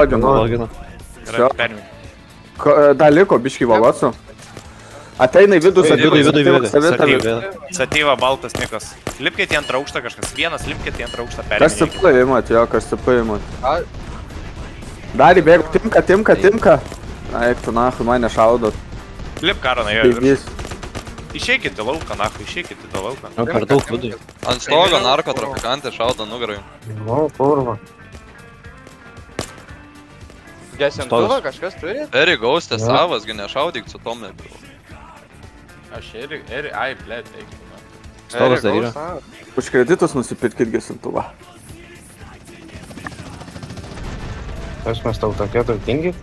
Logino. Dar liko biškį valosų. Ateina į vidų, Satyva, baltas Nikas. Lipkite į antrą aukštą kažkas. Vienas, lipkite į antrą aukštą Kas supaimat, jo, kas supaimat. Dar įbėgu, timka. Eik, tu nahu, mane šaudot. Lip karoną, jo. Išeikite lauką, nahu, išeikite to lauką. Per daug vidui. Ant stogo narkotrafikantė šaudo nugarai. O, kurva. Gesintuvą kažkas turi? Eri gaustė savas, gi nešaudyk su tom nebilu. Aš ai, blėt, eik. Stogas dar yra. Už kreditus nusipirkit gesintuvą. Aš mes tau tokie turtingi?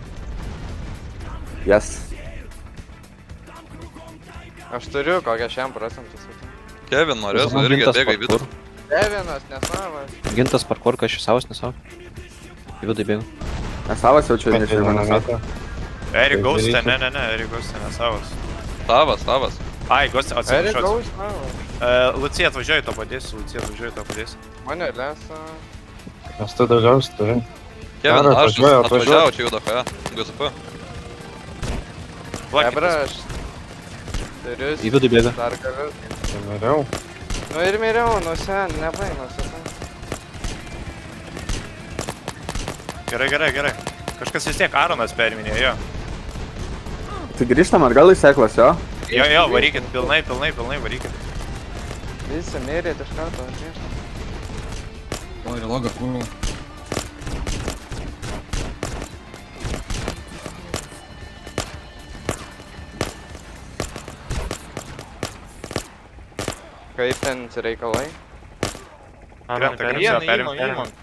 Jas. Aš turiu kokią 100%. Kevin norės, irgi bėga į vidų. Kevinas, nesavas. Gintas parkour, kas šis savas, nesavas. Į vidų bėga. Nesavas jau čia nežinau, nesavas. Eri gaustė, ne, Eri gaustė, nesavas. Savas. Ai, gaustė, Eri atsiprašau. gaustas. Lucija atvažiuoju to padėsiu, Mane lesa. Mes tu daugiausiai turim. Kevin, Ar aš atvažiuoju. atvažiavau čia judo ką. GSP. Ebra, aš turiu Į vidų bėga. dar galiu. Čia miriau. Nu ir miriau, nu sen, nepainuosi. Gerai. Kažkas vis tiek Aronas perminėjo, jo. Tai grįžtam atgal į seklas, jo? Jo, varykit, pilnai varykit. Visi mirėt iš karto. Oi, reloga, kurva. Kaip ten reikalai? Krenta, perimam.